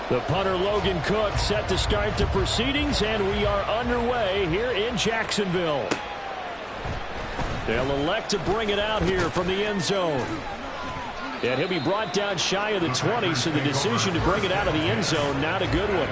The punter Logan Cook set to start the proceedings, and we are underway here in Jacksonville. They'll elect to bring it out here from the end zone. And he'll be brought down shy of the 20, so the decision to bring it out of the end zone, not a good one.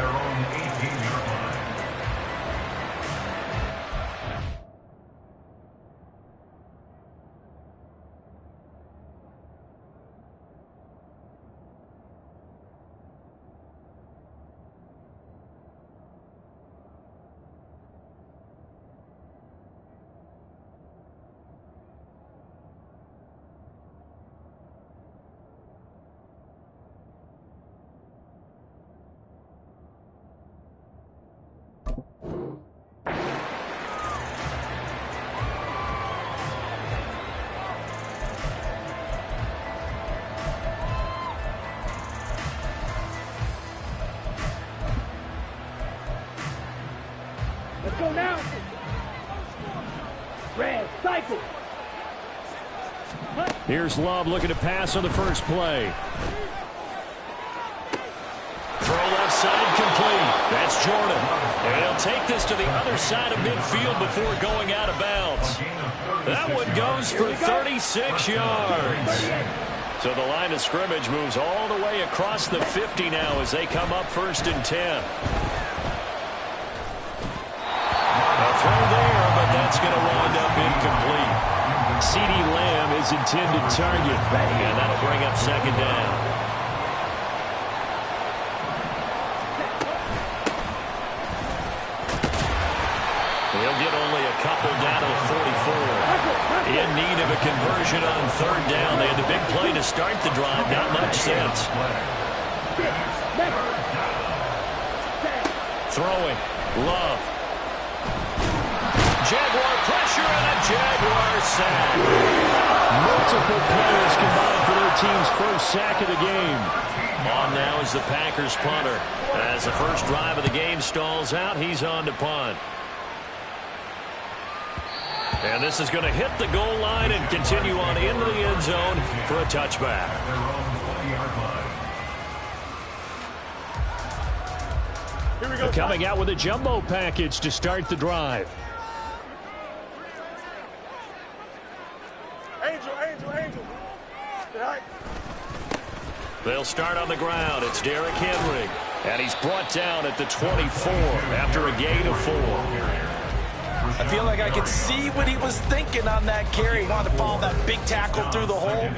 Let's go now. Red, cycle. Here's Love looking to pass on the first play. Throw left side complete. That's Jordan. And he'll take this to the other side of midfield before going out of bounds. That one goes for 36 yards. So the line of scrimmage moves all the way across the 50 now as they come up 1st and 10. Throw there, but that's going to wind up incomplete. CeeDee Lamb is intended target, and that'll bring up 2nd down. He'll get only a couple down to the 44. In need of a conversion on 3rd down. They had the big play to start the drive. Not much sense. Throwing. Love. Jaguar pressure and a Jaguar sack. Multiple players combined for their team's first sack of the game. On now is the Packers punter. As the first drive of the game stalls out, he's on to punt. And this is going to hit the goal line and continue on into the end zone for a touchback. Here we go. Coming out with a jumbo package to start the drive. Angel. Right. They'll start on the ground. It's Derrick Henry. And he's brought down at the 24 after a gain of 4. I feel like I could see what he was thinking on that carry. He wanted to follow that big tackle through the hole.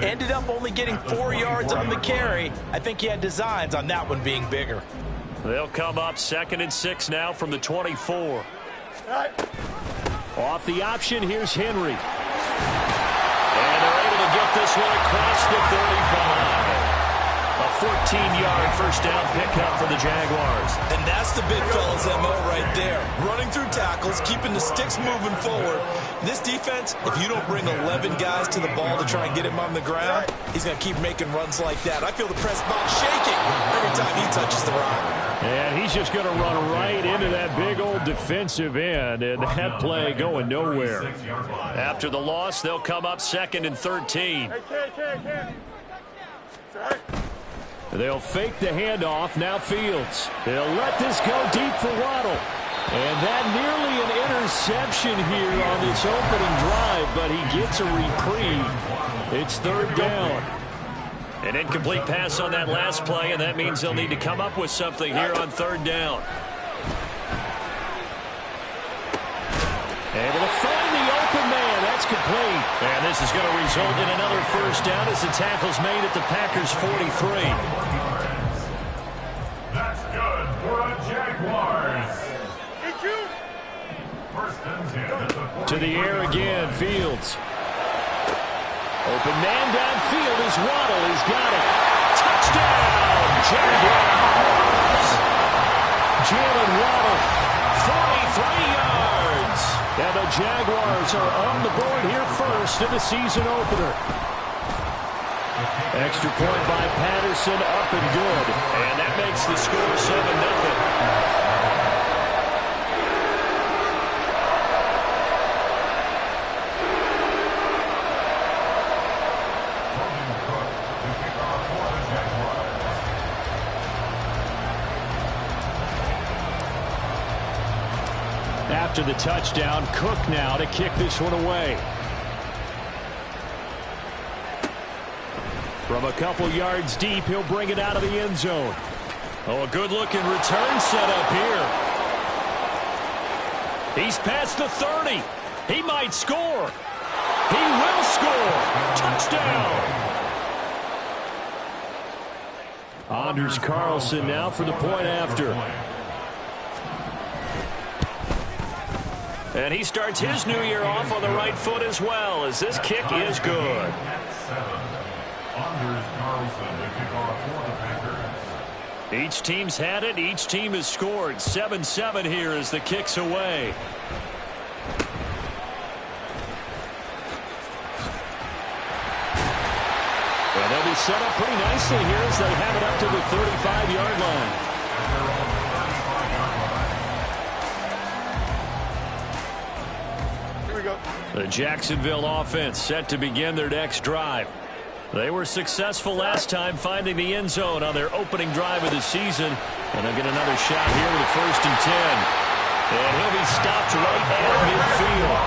Ended up only getting 4 yards on the carry. I think he had designs on that one being bigger. They'll come up 2nd and 6 now from the 24. Right. Off the option, here's Henry. And they're able to get this one across the 35. A 14-yard first down pickup for the Jaguars. And that's the big fella's MO right there. Running through tackles, keeping the sticks moving forward. This defense, if you don't bring 11 guys to the ball to try and get him on the ground, he's going to keep making runs like that. I feel the press box shaking every time he touches the rock. And he's just going to run right into that big old defensive end, and that play going nowhere. After the loss, they'll come up 2nd and 13. Hey, Right. They'll fake the handoff. Now Fields. They'll let this go deep for Waddle. And that nearly an interception here on this opening drive, but he gets a reprieve. It's 3rd down. An incomplete pass on that last play, and that means they'll need to come up with something here on 3rd down. Able to find the open man. That's complete. And this is going to result in another first down as the tackle's made at the Packers' 43. That's good for a Jaguars. To the air again, Fields. Open man downfield is Waddle. He's got it. Touchdown, Jaguars. Jalen Waddle, 43 yards. And the Jaguars are on the board here first in the season opener. Extra point by Patterson, up and good. And that makes the score 7-0. After the touchdown, Cook now to kick this one away. From a couple yards deep, he'll bring it out of the end zone. Oh, a good-looking return set up here. He's past the 30. He might score. He will score. Touchdown. Anders Carlson now for the point after. And he starts his new year off on the right foot as well, as this kick is good. Each team's had it. Each team has scored. 7-7 here as the kick's away. Well, they'll be set up pretty nicely here as they have it up to the 35-yard line. The Jacksonville offense set to begin their next drive. They were successful last time finding the end zone on their opening drive of the season. And they'll get another shot here with a 1st and 10. And he'll be stopped right at midfield.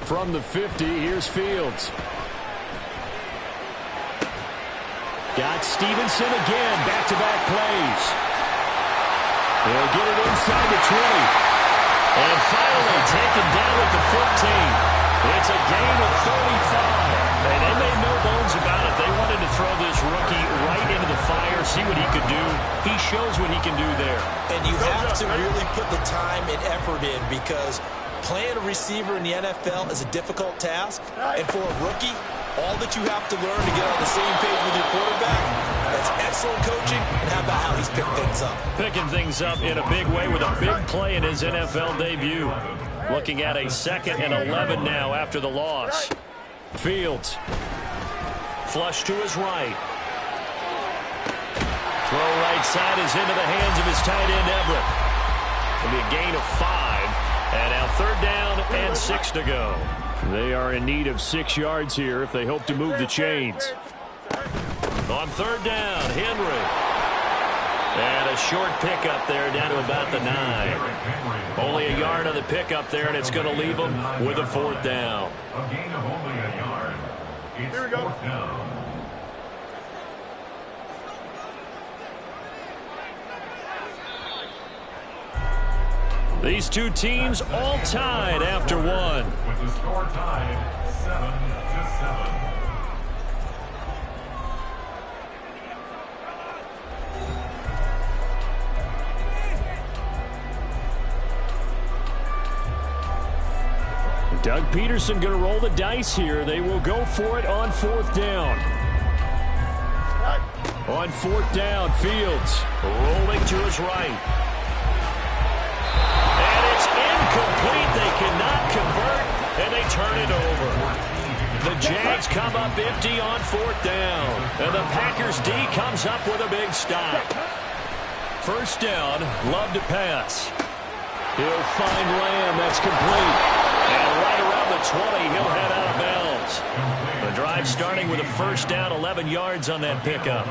From the 50, here's Fields. Got Stevenson again, back-to-back plays. He'll get it inside the 20. And finally taken down at the 15. It's a gain of 35. And they made no bones about it. They wanted to throw this rookie right into the fire, see what he could do. He shows what he can do there. And you have to really put the time and effort in, because playing a receiver in the NFL is a difficult task. And for a rookie, all that you have to learn to get on the same page with your quarterback, that's excellent coaching. And how about how he's picked things up? Picking things up in a big way with a big play in his NFL debut. Looking at a 2nd and 11 now after the loss. Fields. Flush to his right. Throw right side is into the hands of his tight end, Everett. It'll be a gain of 5. And now 3rd down and 6 to go. They are in need of 6 yards here if they hope to move the chains. On 3rd down, Henry. And a short pickup there down to about the 9. Only a yard on the pickup there, and it's going to leave them with a 4th down. A gain of only a yard. It's 4th down. These two teams all tied after one. With the score tied 7-7. Doug Peterson going to roll the dice here. They will go for it on 4th down. On 4th down, Fields rolling to his right. And it's incomplete. They cannot convert, and they turn it over. The Jags come up empty on 4th down. And the Packers D comes up with a big stop. 1st down, Love to pass. He'll find Lamb. That's complete. And right around the 20, he'll head out of bounds. The drive starting with a 1st down, 11 yards on that pickup.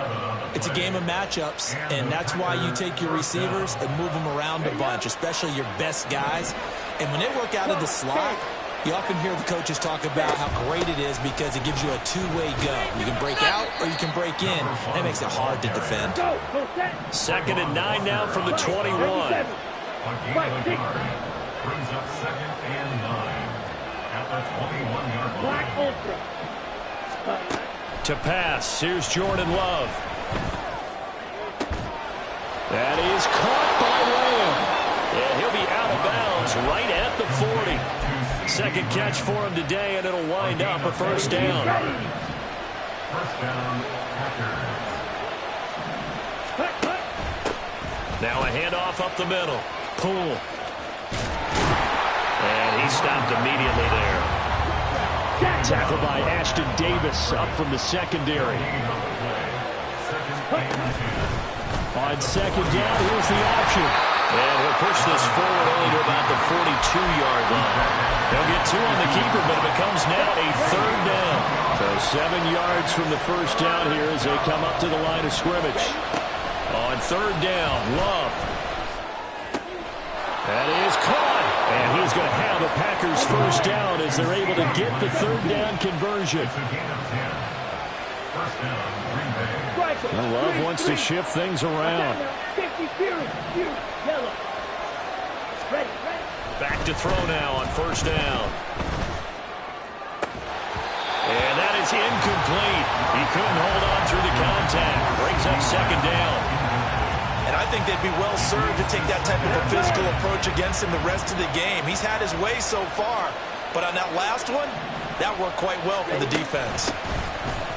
It's a game of matchups, and that's why you take your receivers and move them around a bunch, especially your best guys. And when they work out of the slot, you often hear the coaches talk about how great it is because it gives you a two-way go. You can break out or you can break in. That makes it hard to defend. 2nd and 9 now from the 21. Brings up 2nd and 9 at the 21-yard line. To pass, here's Jordan Love. That is caught by Lamb. And he'll be out of bounds right at the 40. 2nd catch for him today, and it'll wind up a 1st down. 1st down, Packers. Now a handoff up the middle. Poole. And he stopped immediately there. Tackled by Ashton Davis up from the secondary. On 2nd down, here's the option. And he'll push this forward only to about the 42-yard line. They'll get 2 on the keeper, but it becomes now a 3rd down. So 7 yards from the first down here as they come up to the line of scrimmage. On 3rd down, Love. That is caught. And he's going to have a Packers first down as they're able to get the 3rd down conversion. Well, Love wants to shift things around. Back to throw now on 1st down. And that is incomplete. He couldn't hold on through the contact. Brings up 2nd down. And I think they'd be well served to take that type of a physical approach against him the rest of the game. He's had his way so far, but on that last one, that worked quite well for the defense.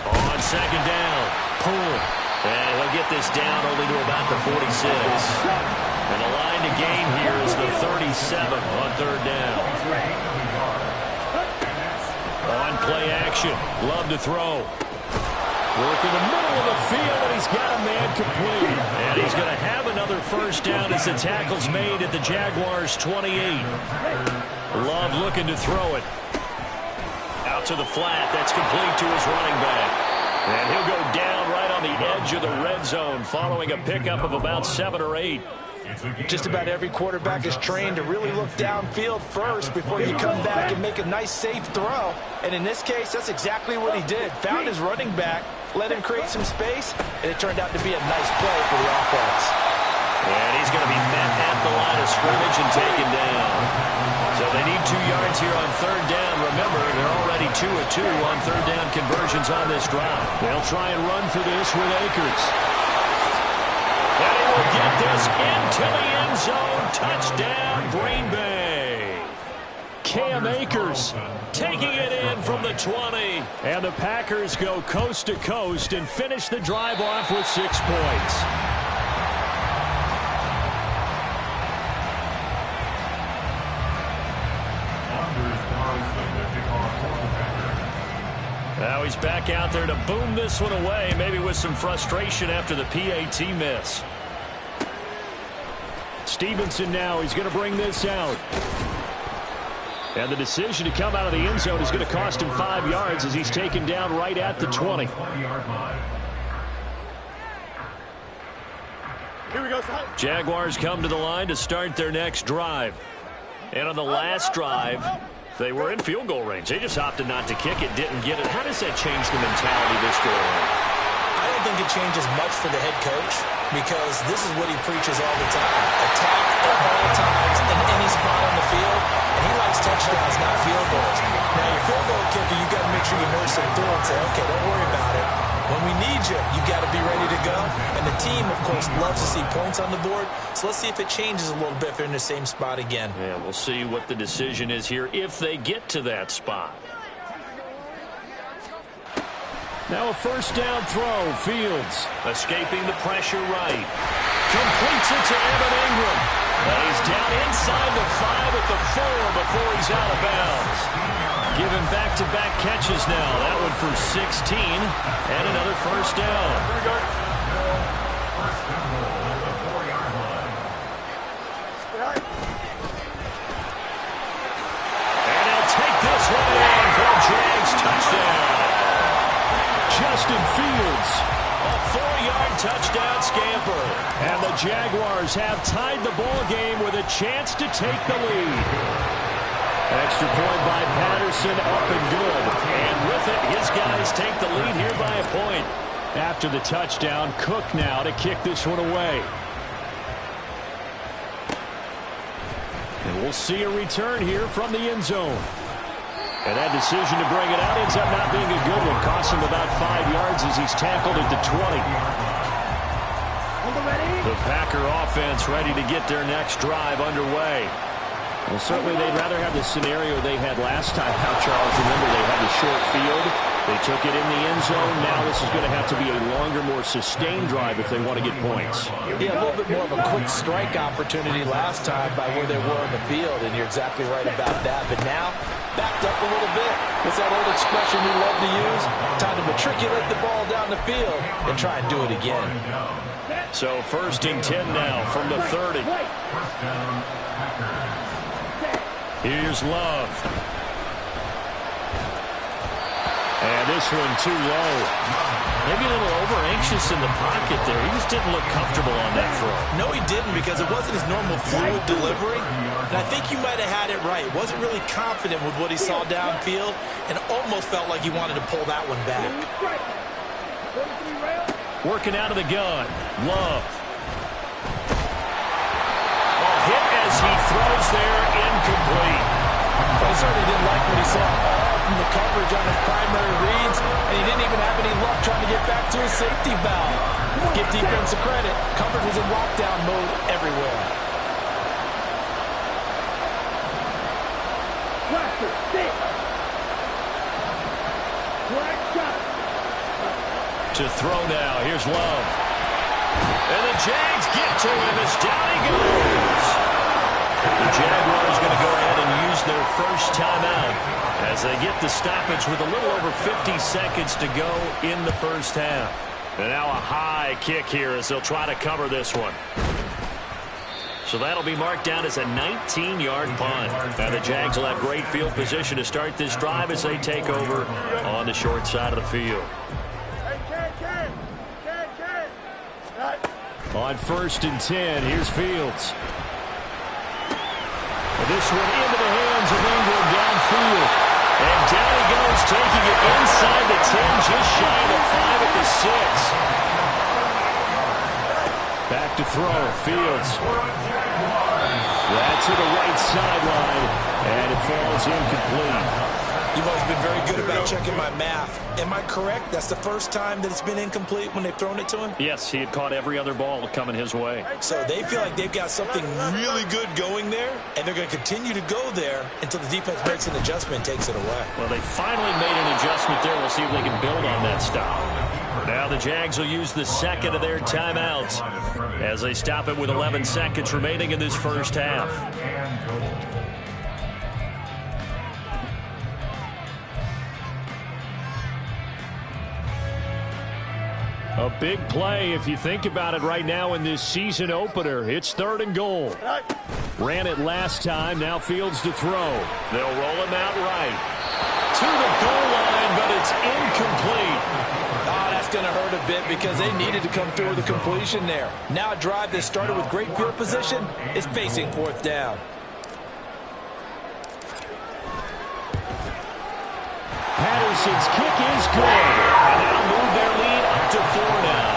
On 2nd down, Poole. And he'll get this down only to about the 46. And the line to gain here is the 37 on 3rd down. On play action, Love to throw. Work in the middle of the field, and he's got a man complete. And he's going to have another first down as the tackle's made at the Jaguars' 28. Love looking to throw it. Out to the flat. That's complete to his running back. And he'll go down right on the edge of the red zone following a pickup of about 7 or 8. Just about every quarterback is trained to really look downfield first before you come back and make a nice, safe throw. And in this case, that's exactly what he did. Found his running back, let him create some space, and it turned out to be a nice play for the offense. And he's going to be met at the line of scrimmage and taken down. So they need 2 yards here on 3rd down. Remember, they're already 2 of 2 on 3rd down conversions on this drive. They'll try and run for this with Akers. And he will get this into the end zone. Touchdown, Green Bay. Cam Akers taking it in from the 20. And the Packers go coast to coast and finish the drive off with 6 points. Now he's back out there to boom this one away, maybe with some frustration after the PAT miss. Stevenson now, he's going to bring this out. And the decision to come out of the end zone is going to cost him 5 yards as he's taken down right at the 20. Here we go, son. Jaguars come to the line to start their next drive. And on the last drive, they were in field goal range. They just opted not to kick it, didn't get it. How does that change the mentality this go around? I don't think it changes much for the head coach because this is what he preaches all the time. Attack at all times in any spot on the field. And he likes touchdowns, not field goals. Now, your field goal kicker, you've got to make sure you nurse him through and say, okay, don't worry about it. When we need you, you've got to be ready to go. And the team, of course, loves to see points on the board. So let's see if it changes a little bit if they're in the same spot again. Yeah, we'll see what the decision is here if they get to that spot. Now a first down throw. Fields escaping the pressure right. Completes it to Evan Ingram. And he's down inside the 5 at the 4 before he's out of bounds. Given back-to-back catches now. That one for 16 and another first down. Here we go. And he'll take this one in for a Jags touchdown. Justin Fields, a 4-yard touchdown scamper. And the Jaguars have tied the ball game with a chance to take the lead. Extra point by Patterson, up and good. And with it, his guys take the lead here by a point. After the touchdown, Cook now to kick this one away. And we'll see a return here from the end zone. And that decision to bring it out ends up not being a good one. Costs him about 5 yards as he's tackled at the 20. The Packer offense ready to get their next drive underway. Well, certainly they'd rather have the scenario they had last time out, Charles. Remember, they had the short field. They took it in the end zone. Now this is going to have to be a longer, more sustained drive if they want to get points. Yeah, a little bit more of a quick strike opportunity last time by where they were on the field, and you're exactly right about that. But now, backed up a little bit. It's that old expression we love to use. Time to matriculate the ball down the field and try and do it again. So 1st and 10 now from the 30. First down, Packers. Here's Love. And this one too low. Maybe a little over-anxious in the pocket there. He just didn't look comfortable on that throw. No, he didn't, because it wasn't his normal fluid delivery. And I think you might have had it right. Wasn't really confident with what he saw downfield and almost felt like he wanted to pull that one back. Working out of the gun. Love. A hit as he throws there, incomplete. Well, he certainly didn't like what he saw from the coverage on his primary reads, and he didn't even have any luck trying to get back to his safety valve. Give defense a credit. Coverage was in lockdown mode everywhere. To throw now. Here's Love. And the Jags get to him as down he goes. The Jaguars going to go ahead and use their first timeout as they get the stoppage with a little over 50 seconds to go in the first half. And now a high kick here as they'll try to cover this one. So that'll be marked down as a 19-yard punt. Now the Jags will have great field position to start this drive as they take over on the short side of the field. On 1st and 10, here's Fields. And this one into the hands of Ingram downfield. And down he goes, taking it inside the 10, just shy of the 5 at the 6. Back to throw, Fields. That's to the right sideline, and it falls incomplete. You've always been very good about checking my math. Am I correct? That's the first time that it's been incomplete when they've thrown it to him? Yes, he had caught every other ball coming his way. So they feel like they've got something really good going there, and they're going to continue to go there until the defense makes an adjustment and takes it away. Well, they finally made an adjustment there. We'll see if they can build on that stop. Now the Jags will use the second of their timeouts as they stop it with 11 seconds remaining in this first half. A big play if you think about it right now in this season opener. It's 3rd and goal. Ran it last time. Now Fields to throw. They'll roll him out right. To the goal line, but it's incomplete. Oh, that's going to hurt a bit because they needed to come through with a completion there. Now a drive that started with great field position is facing 4th down. Patterson's kick is good. And they'll move their lead up to 4 now.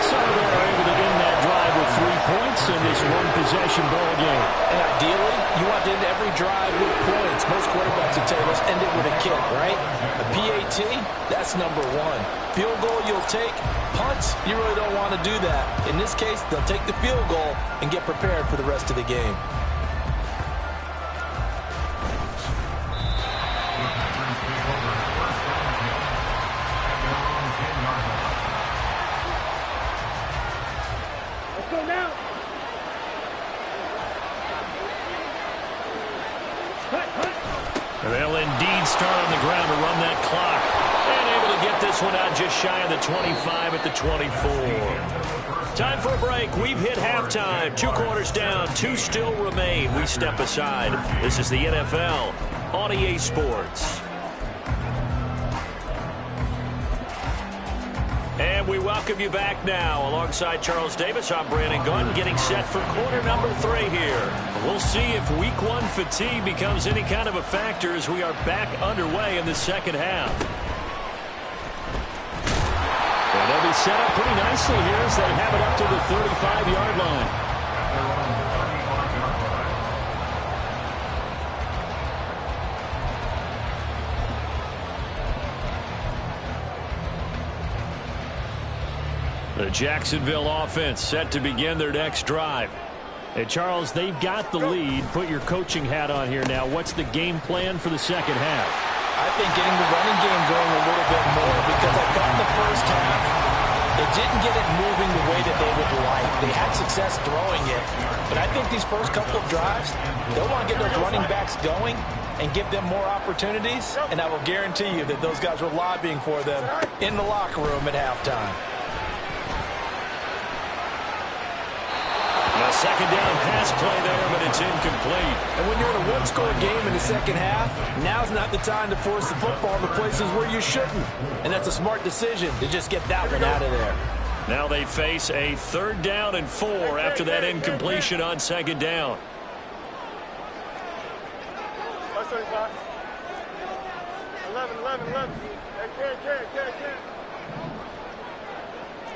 So they're able to end that drive with 3 points in this one-possession ball game. And ideally, you want to end every drive with points. Most quarterbacks would tell you, let's end it with a kick, right? A PAT, that's number 1. Field goal you'll take. Punts, you really don't want to do that. In this case, they'll take the field goal and get prepared for the rest of the game. They'll indeed start on the ground to run that clock. And able to get this one out just shy of the 25 at the 24. Time for a break. We've hit halftime. 2 quarters down. 2 still remain. We step aside. This is the NFL on EA Sports. And we welcome you back now. Alongside Charles Davis, I'm Brandon Gunn, getting set for quarter number 3 here. We'll see if week 1 fatigue becomes any kind of a factor as we are back underway in the second half. And they'll be set up pretty nicely here as they have it up to the 35-yard line. The Jacksonville offense set to begin their next drive. Hey, Charles, they've got the lead. Put your coaching hat on here now. What's the game plan for the second half? I think getting the running game going a little bit more because I thought in the first half they didn't get it moving the way that they would like. They had success throwing it, but I think these first couple of drives, they'll want to get those running backs going and give them more opportunities, and I will guarantee you that those guys were lobbying for them in the locker room at halftime. second down pass play there, but it's incomplete. And when you're in a one-score game in the second half, now's not the time to force the football in the places where you shouldn't. And that's a smart decision to just get that one out of there. Now they face a 3rd down and 4 after that incompletion on second down. That's 35. 11. Hey, Ken.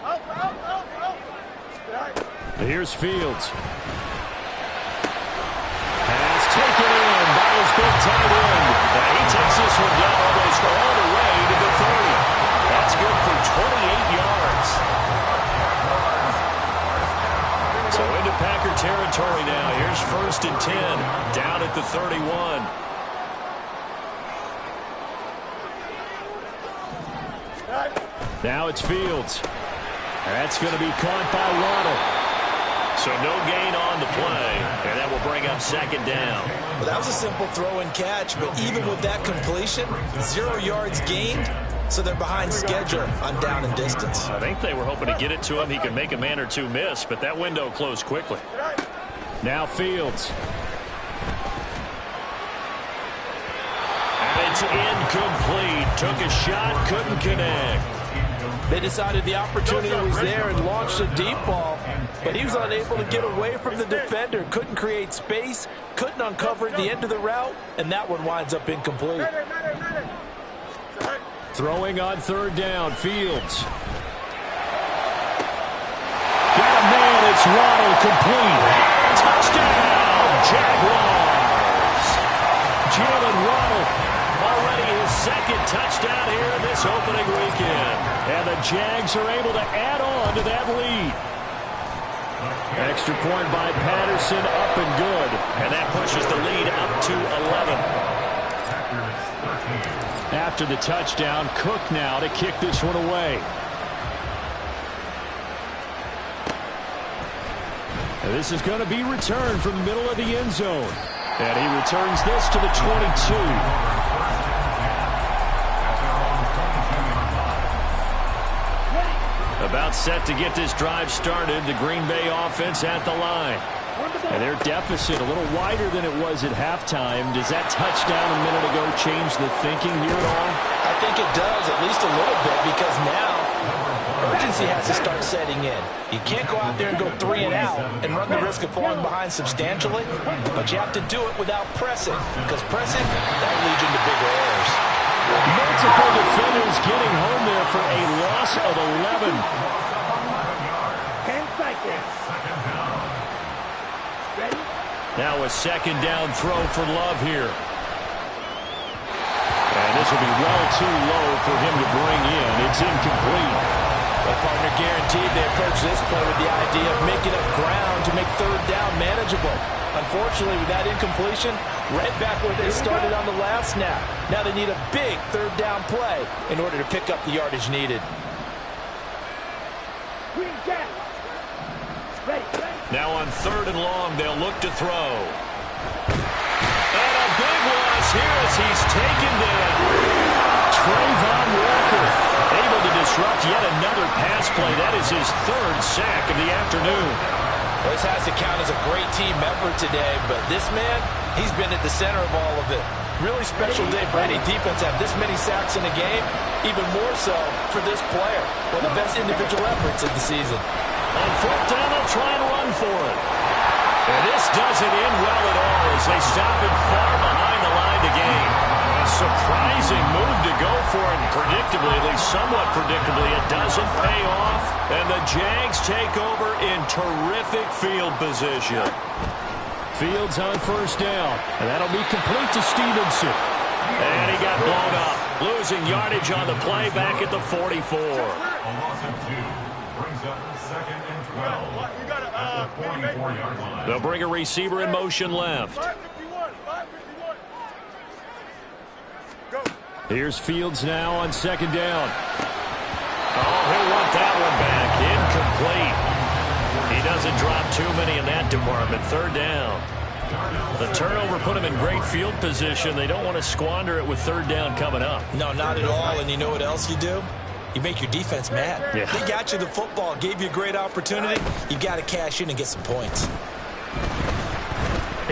Out. Here's Fields. Pass taken in by his big tight end. And he takes this one down almost all the way to the 30. That's good for 28 yards. So into Packer territory now. Here's 1st and 10. Down at the 31. Now it's Fields. That's going to be caught by Waddle. So no gain on the play, and that will bring up 2nd down. Well, that was a simple throw and catch, but even with that completion, 0 yards gained, so they're behind schedule on down and distance. I think they were hoping to get it to him. He could make a man or two miss, but that window closed quickly. Now Fields. And it's incomplete. Took a shot, couldn't connect. They decided the opportunity was there and launched a deep ball, but he was unable to get away from the defender, couldn't create space, couldn't uncover the end of the route, and that one winds up incomplete. Throwing on 3rd down, Fields. Got a man, it's Waddle, complete. Touchdown, Jaguars. Jalen Waddle, already his 2nd touchdown here in this opening weekend. And the Jags are able to add on to that lead. Extra point by Patterson, up and good. And that pushes the lead up to 11. After the touchdown, Cook now to kick this one away. And this is going to be returned from the middle of the end zone. And he returns this to the 22. About set to get this drive started. The Green Bay offense at the line. And their deficit a little wider than it was at halftime. Does that touchdown a minute ago change the thinking here at all? I think it does, at least a little bit, because now urgency has to start setting in. You can't go out there and go 3 and out and run the risk of falling behind substantially, but you have to do it without pressing, because pressing, that leads you into bigger errors. Multiple defenders getting home there for a loss of 11. 10 seconds. Ready? Now a 2nd down throw for Love here. And this will be well too low for him to bring in. It's incomplete. Well, partner, guaranteed they approach this play with the idea of making up ground to make 3rd down manageable. Unfortunately, with that incompletion, right back where they started on the last snap. Now they need a big 3rd down play in order to pick up the yardage needed. Now on 3rd and long, they'll look to throw. And a big loss here as he's taken down. Trayvon Walker able to disrupt yet another pass play. That is his 3rd sack of the afternoon. Well, this has to count as a great team effort today, but this man, he's been at the center of all of it. Really special day for any defense to have this many sacks in a game, even more so for this player. One of the best individual efforts of the season. On 4th down, they'll try and run for it. And this doesn't end well at all as they stop him far behind the line to gain. A surprising move to go for it, and predictably, at least somewhat predictably, it doesn't pay off. And the Jags take over in terrific field position. Fields on 1st down, and that'll be complete to Stevenson. And he got blown up, losing yardage on the play back at the 44. A loss of 2 brings up 2nd and 12 at the 44-yard line. They'll bring a receiver in motion left. 551. Go. Here's Fields now on 2nd down. Oh, he'll want that one back. Incomplete. He doesn't drop too many in that department. 3rd down. The turnover put him in great field position. They don't want to squander it with 3rd down coming up. No, not at all. And you know what else you do? You make your defense mad. Yeah. They got you the football, gave you a great opportunity. You got to cash in and get some points.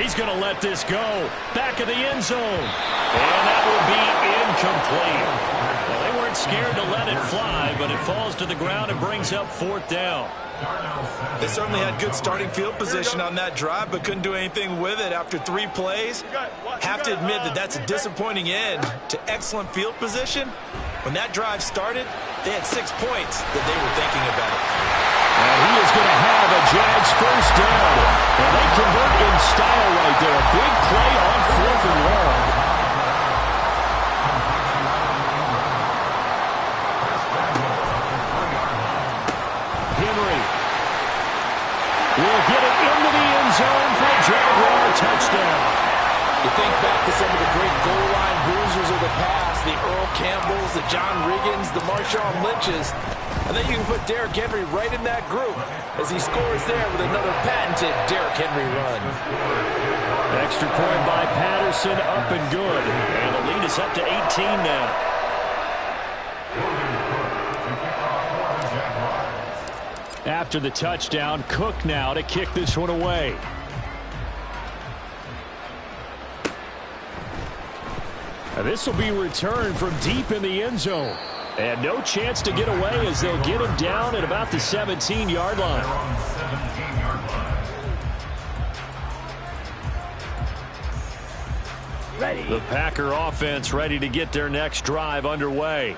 He's going to let this go. Back of the end zone. And that will be incomplete. Well, they weren't scared to let it fly, but it falls to the ground and brings up 4th down. They certainly had good starting field position on that drive, but couldn't do anything with it after 3 plays. Have to admit that that's a disappointing end to excellent field position. When that drive started, they had 6 points that they were thinking about. And he is going to have a Jags first down. And they convert in style right there. A big play on 4th and long. Henry will get it into the end zone for a Jaguar touchdown. You think back to some of the great goal line bruisers of the past, the Earl Campbells, the John Riggins, the Marshawn Lynches. And then you can put Derrick Henry right in that group as he scores there with another patented Derrick Henry run. Extra point by Patterson, up and good. And the lead is up to 18 now. After the touchdown, Cook now to kick this one away. This will be returned from deep in the end zone. And no chance to get away as they'll get him down at about the 17-yard line. The Packer offense ready to get their next drive underway.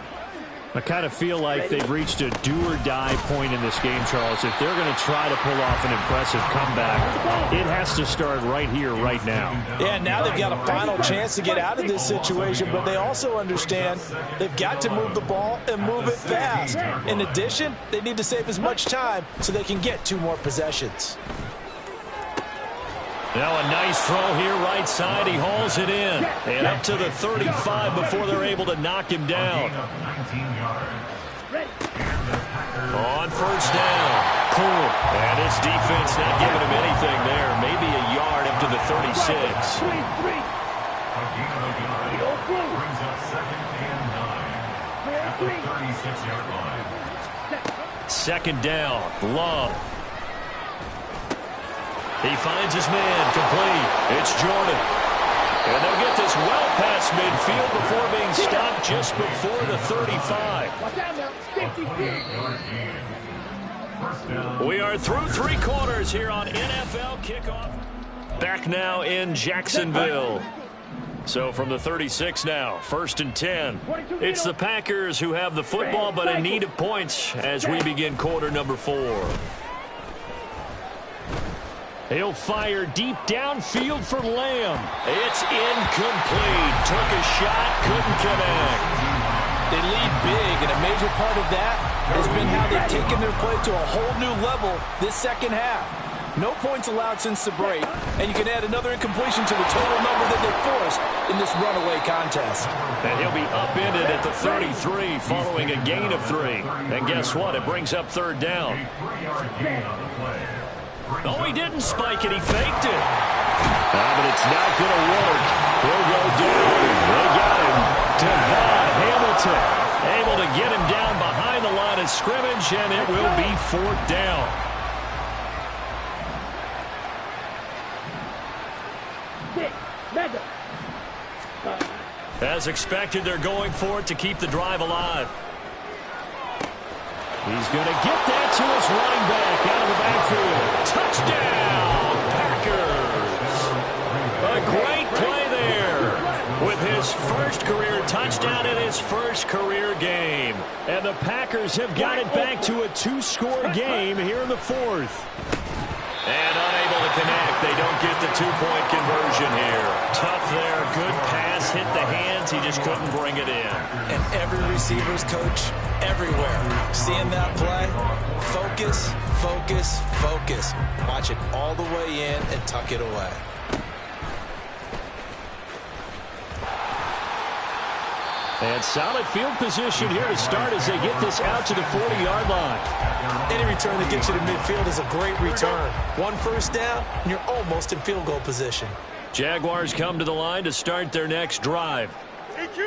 I kind of feel like they've reached a do-or-die point in this game, Charles. If they're going to try to pull off an impressive comeback, it has to start right here, right now. Yeah, now they've got a final chance to get out of this situation, but they also understand they've got to move the ball and move it fast. In addition, they need to save as much time so they can get 2 more possessions. Now a nice throw here right side. He hauls it in. And up to the 35 before they're able to knock him down. On first down. Cool. And his defense not giving him anything there. Maybe a yard up to the 36. Brings up 2nd and 9 at the 36-yard line. 2nd down. Love. He finds his man complete. It's Jordan. And they'll get this well past midfield before being stopped just before the 35. We are through 3 quarters here on NFL Kickoff. Back now in Jacksonville. So from the 36 now, 1st and 10. It's the Packers who have the football but in need of points as we begin quarter number 4. He'll fire deep downfield for Lamb. It's incomplete. Took a shot, couldn't connect. They lead big, and a major part of that has been how they've taken their play to a whole new level this second half. No points allowed since the break, and you can add another incompletion to the total number that they forced in this runaway contest. And he'll be upended at the 33 following a gain of 3. And guess what? It brings up 3rd down. No, he didn't spike it. He faked it. But it's not going to work. He'll go down. They got him. Devon Hamilton able to get him down behind the line of scrimmage, and it will be 4th down. As expected, they're going for it to keep the drive alive. He's going to get that to his running back out of the backfield. Touchdown, Packers. A great play there with his first career touchdown in his first career game. And the Packers have got it back to a 2-score game here in the 4th. And unable to connect. They don't get the 2-point conversion here. Tough there. Good pass. Hit the hands. He just couldn't bring it in. And every receiver's coach everywhere seeing that play. Focus, focus, focus. Watch it all the way in and tuck it away. And solid field position here to start as they get this out to the 40-yard line. Any return that gets you to midfield is a great return. 1 first down, and you're almost in field goal position. Jaguars come to the line to start their next drive.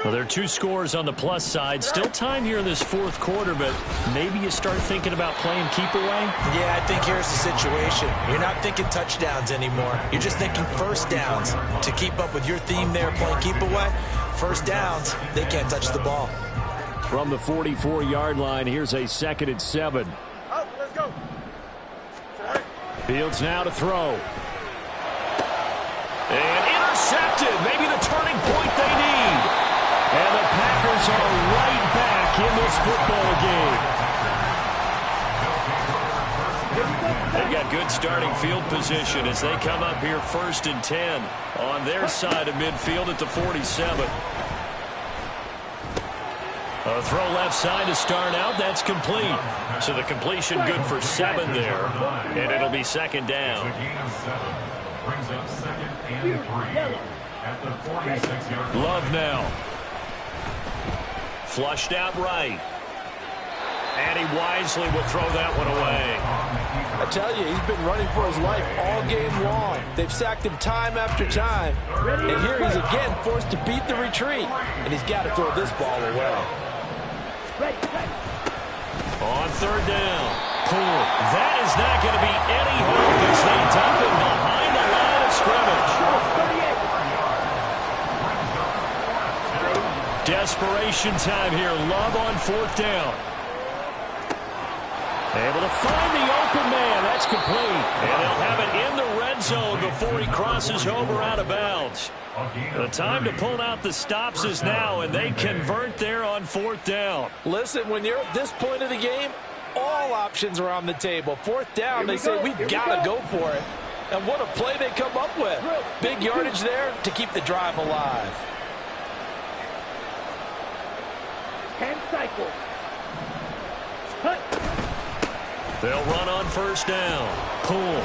Well, there are 2 scores on the plus side. Still time here in this fourth quarter, but maybe you start thinking about playing keep away? Yeah, I think here's the situation. You're not thinking touchdowns anymore. You're just thinking first downs. To keep up with your theme there, playing keep away, first downs, they can't touch the ball. From the 44-yard line, here's a 2nd and 7. Out, let's go. Fields now to throw. And intercepted. Maybe the turning point they need. And the Packers are right back in this football game. They've got good starting field position as they come up here 1st and 10 on their side of midfield at the 47. A throw left side to start out. That's complete. So the completion good for 7 there. And it'll be 2nd down. Brings up 2nd and 3 at the 46-yard line. Love now. Flushed out right. And he wisely will throw that one away. I tell you, he's been running for his life all game long. They've sacked him time after time. And here he's again forced to beat the retreat. And he's got to throw this ball away. On 3rd down. Poole. That is not going to be any hope as they dump him behind the line of scrimmage. Desperation time here. Love on 4th down. Able to find the open man. That's complete. And they'll have it in the red zone before he crosses over out of bounds. The time to pull out the stops is now, and they convert there on 4th down. Listen, when you're at this point of the game, all options are on the table. 4th down, they say, we've got to go for it. And what a play they come up with. Big yardage there to keep the drive alive. 10 cycles. They'll run on 1st down. Poole.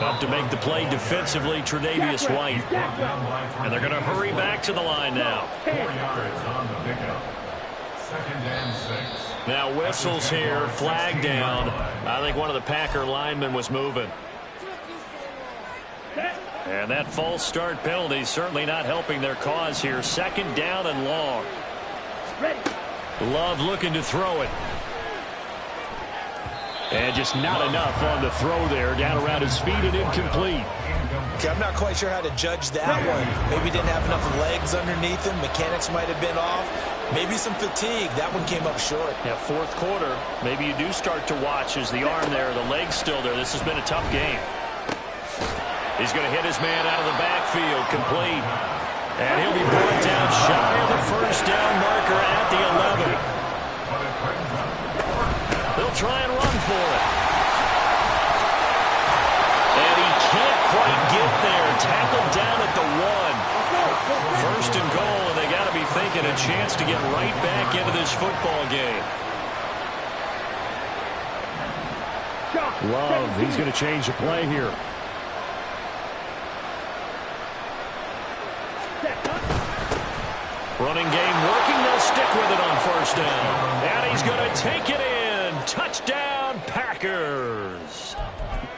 Up to make the play defensively, Tre'Davious White. And they're going to hurry back to the line now. 4 yards on the pickup. 2nd and 6. Now whistles here, flag down. I think one of the Packer linemen was moving. And that false start penalty certainly not helping their cause here. 2nd down and long. Love looking to throw it. And just not enough on the throw there. Down around his feet and incomplete. Okay, I'm not quite sure how to judge that one. Maybe didn't have enough legs underneath him. Mechanics might have been off. Maybe some fatigue. That one came up short. Yeah, 4th quarter. Maybe you do start to watch as the arm there, the leg's still there. This has been a tough game. He's going to hit his man out of the backfield. Complete. And he'll be brought down shy of the 1st down marker at the 11. They'll try and run for it. And he can't quite get there. Tackled down at the 1. 1st and goal, and they got to be thinking a chance to get right back into this football game. Love, he's going to change the play here. Running game working. They'll stick with it on 1st down. And he's going to take it in. Touchdown, Packers.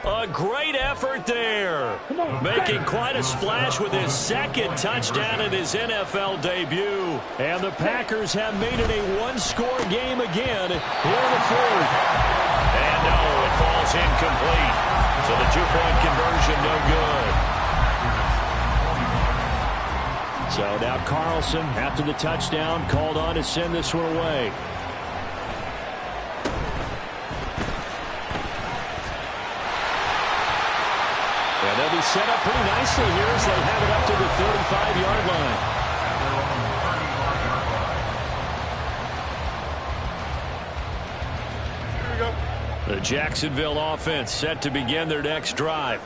A great effort there. Making quite a splash with his 2nd touchdown in his NFL debut. And the Packers have made it a 1-score game again here in the 4th. And no, it falls incomplete. So the 2-point conversion no good. So now Carlson, after the touchdown, called on to send this one away. And they'll be set up pretty nicely here as they have it up to the 35-yard line. Here we go. The Jacksonville offense set to begin their next drive.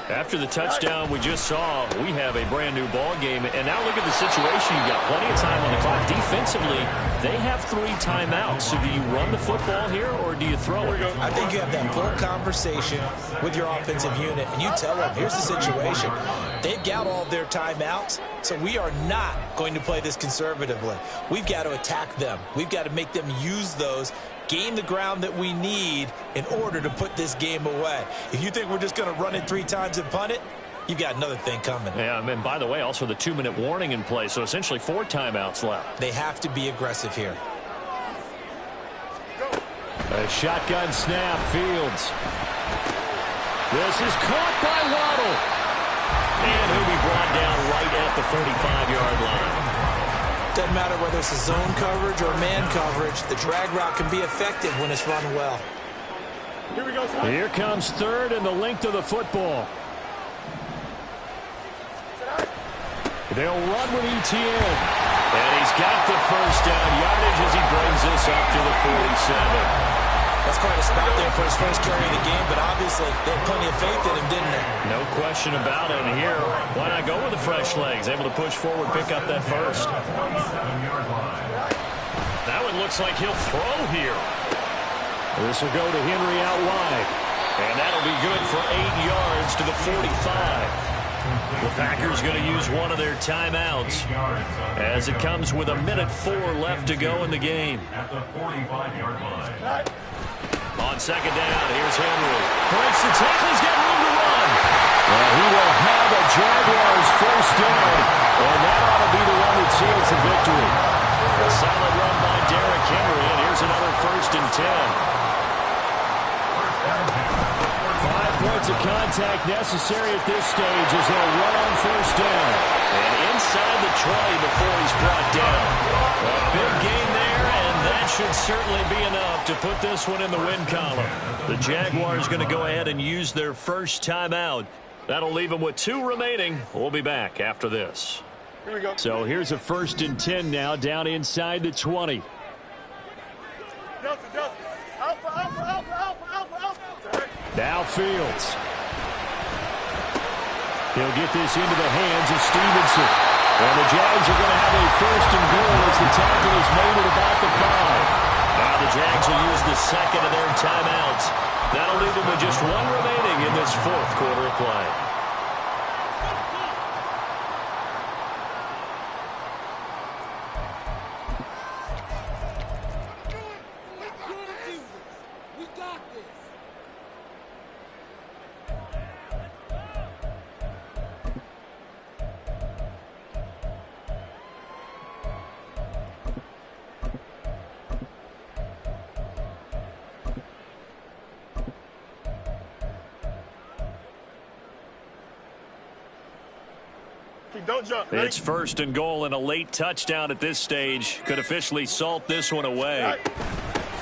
After the touchdown we just saw, we have a brand new ball game. And now look at the situation. You've got plenty of time on the clock. Defensively, they have 3 timeouts. So do you run the football here or do you throw it? I think you have that full conversation with your offensive unit, and you tell them, here's the situation. They've got all of their timeouts, so we are not going to play this conservatively. We've got to attack them. We've got to make them use those, gain the ground that we need in order to put this game away. If you think we're just going to run it 3 times and punt it, you got another thing coming. Yeah, and by the way, also the 2-minute warning in place, so essentially 4 timeouts left. They have to be aggressive here. A shotgun snap, Fields. This is caught by Waddle. And he'll be brought down right at the 35-yard line. Doesn't matter whether it's a zone coverage or man coverage, the drag route can be effective when it's run well. Here we go, son. Here comes third and the length of the football. They'll run with Etienne. And he's got the first down yardage as he brings this up to the 47. That's quite a spot there for his first carry of the game, but obviously they had plenty of faith in him, didn't they? No question about it. And here, why not go with the fresh legs? Able to push forward, pick up that first. That one looks like he'll throw here. This will go to Henry out wide. And that'll be good for 8 yards to the 45. The Packers going to use one of their timeouts as it comes with 1:04 left to go in the game. At the 45-yard line. On second down, here's Henry. Breaks the tackle, he's got room to run. Well, he will have a Jaguars first down, and that ought to be the one that seals the victory. A solid run by Derrick Henry, and here's another 1st and 10. 5 points of contact necessary at this stage as they'll run on first down. And inside the 20 before he's brought down. A big gain there, and that should certainly be enough to put this one in the win column. The Jaguars going to go ahead and use their first timeout. That'll leave them with 2 remaining. We'll be back after this. Here we go. So here's a 1st and 10 now down inside the 20. Justin. Alpha. Now Fields. He'll get this into the hands of Stevenson. And the Jags are going to have a 1st and goal as the tackle is made at about the 5. Now the Jags will use the second of their timeouts. That'll leave them with just 1 remaining in this 4th quarter of play. Don't jump. It's 1st and goal, and a late touchdown at this stage could officially salt this one away.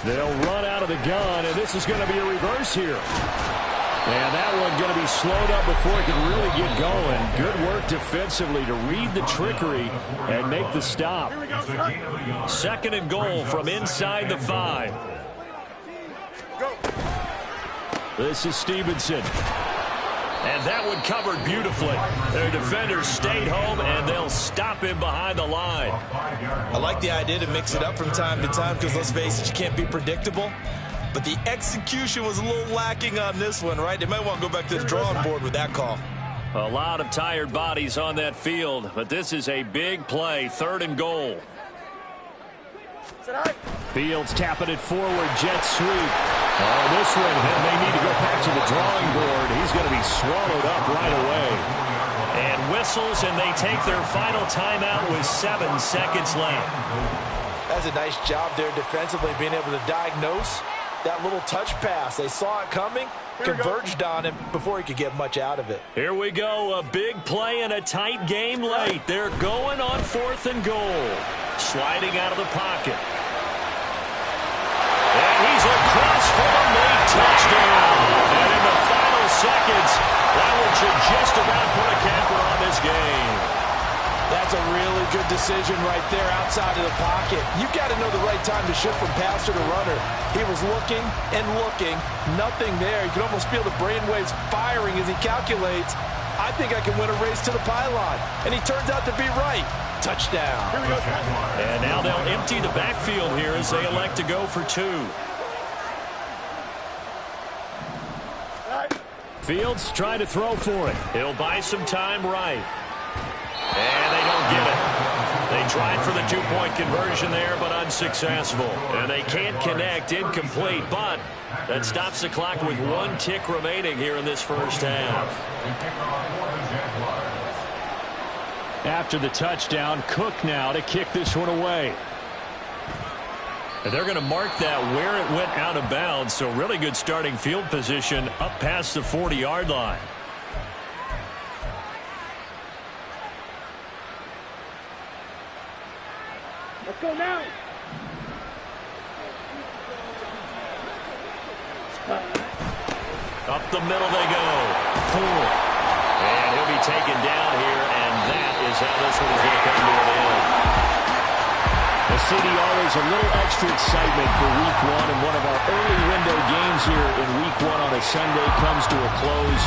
They'll run out of the gun, and this is going to be a reverse here. And that one going to be slowed up before it can really get going. Good work defensively to read the trickery and make the stop. 2nd and goal from inside the 5. This is Stevenson. And that one covered beautifully. Their defenders stayed home, and they'll stop him behind the line. I like the idea to mix it up from time to time because, let's face it, you can't be predictable. But the execution was a little lacking on this one, right? They might want to go back to the drawing board with that call. A lot of tired bodies on that field, but this is a big play, 3rd and goal. Fields tapping it forward, jet sweep. Oh, this one, and they need to go back to the drawing board. He's going to be swallowed up right away. And whistles, and they take their final timeout with 7 seconds left. That's a nice job there defensively, being able to diagnose that little touch pass. They saw it coming, converged on him before he could get much out of it. Here we go, a big play and a tight game late. They're going on 4th and goal. Sliding out of the pocket. And he's across for a late touchdown. And in the final seconds, that one should just about put a capper on this game. That's a really good decision right there outside of the pocket. You've got to know the right time to shift from passer to runner. He was looking and looking, nothing there. You can almost feel the brainwaves firing as he calculates, I think I can win a race to the pylon. And he turns out to be right. Touchdown. And now they'll empty the backfield here as they elect to go for 2. Fields trying to throw for it. He'll buy some time right. And they don't get it. They Tried for the two-point conversion there, but unsuccessful. And they can't connect, incomplete, but that stops the clock with 1 tick remaining here in this first half. After the touchdown, Cook now to kick this one away. And they're going to mark that where it went out of bounds, so really good starting field position up past the 40-yard line. Let's go now. Up the middle they go. And he'll be taken down here, and that is how this one is going to come to an end. Well, CD, always a little extra excitement for Week 1, and one of our early window games here in Week 1 on a Sunday comes to a close.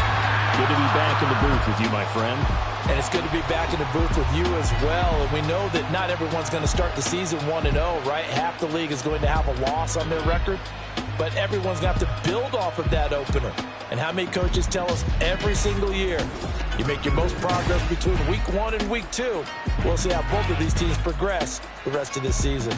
Good to be back in the booth with you, my friend. And it's good to be back in the booth with you as well. And we know that not everyone's going to start the season 1-0, right? Half the league is going to have a loss on their record. But everyone's going to have to build off of that opener. And how many coaches tell us every single year, you make your most progress between Week 1 and Week 2. We'll see how both of these teams progress the rest of this season.